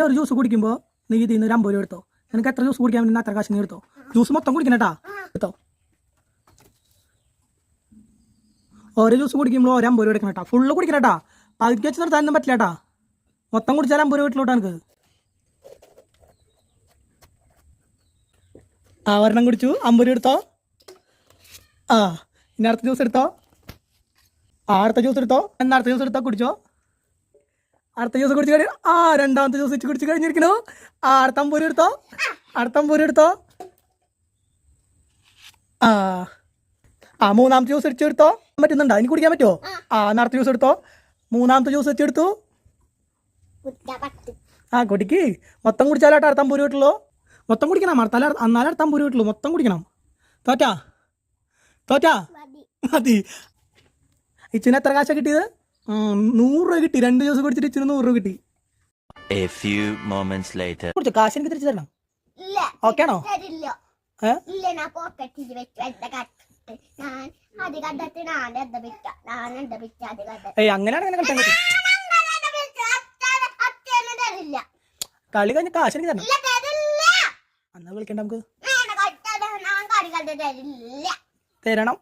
ഒരു ജ്യൂസ് കുടിക്കുമ്പോൾ നീ ഇതിൽ നിന്ന് ഒരു 50 രൂപ എടുത്തോ. നിനക്ക് എത്ര ജ്യൂസ് കുടിക്കാൻ വേണ്ടി അത്ര കാശ് നീ എടുത്തോ. ജ്യൂസ് മൊത്തം കുടിക്കണേട്ടാ. എടുത്തോ. ഓരോ ജ്യൂസ് കുടിക്കുമ്പോൾ ഒരു 50 രൂപ എടുക്കണേട്ടാ. ഫുള്ള് കുടിക്കണേട്ടാ. പകുതി വെച്ച് നിർത്താനൊന്നും പറ്റില്ലേട്ടാ. മൊത്തം കുടിച്ചാൽ 50 രൂപ വീട്ടിലോട്ടാ എനിക്ക്. ഒരെണ്ണം കുടിച്ചു, 50 രൂപ എടുത്തോ. ഇനി അടുത്ത ജ്യൂസ് എടുത്തോ. അടുത്ത ജ്യൂസ് എടുത്തോ. അടുത്ത ജ്യൂസ് എടുത്തോ, കുടിച്ചോ. അടുത്ത ജ്യൂസ് കുടിച്ച് കഴിഞ്ഞു. രണ്ടാമത്തെ ജ്യൂസ് വെച്ച് കുടിച്ച് കഴിഞ്ഞിരിക്കണു. അടുത്ത 50 രൂപ എടുത്തോ. അടുത്ത 50 രൂപ എടുത്തോ. മൂന്നാമത്തെ ജ്യൂസ് അടിച്ചെടുത്തോ. പറ്റുന്നുണ്ടോ? എനിക്ക് കുടിക്കാൻ പറ്റുമോ? അടുത്ത ജ്യൂസ് എടുത്തോ. മൂന്നാമത്തെ ജ്യൂസ് വെച്ചെടുത്തു. കുടിക്ക്. മൊത്തം കുടിച്ചാലോട്ടോ അടുത്ത 50 രൂപ കിട്ടുള്ളൂ. മൊത്തം കുടിക്കണം. എന്നാലും അടുത്ത 50 രൂപ കിട്ടുള്ളൂ. മൊത്തം കുടിക്കണം. തോറ്റാ മതി. ഇച്ചിന് എത്ര കാശാ കിട്ടിയത്? 100 രൂപ കിട്ടി. 2 ജ്യൂസ് കുടിച്ചിട്ട് ഇച്ചിന് 100 രൂപ കിട്ടി. കുടിച്ചോ. കാശ് എനിക്ക് തിരിച്ചു തരണം. ഓക്കെ ആണോ? അങ്ങനെയാണ് കളി കഴിഞ്ഞ കാശ് എനിക്ക് തരണം. എന്നാ വിളിക്കണ്ട നമുക്ക്. തരണം.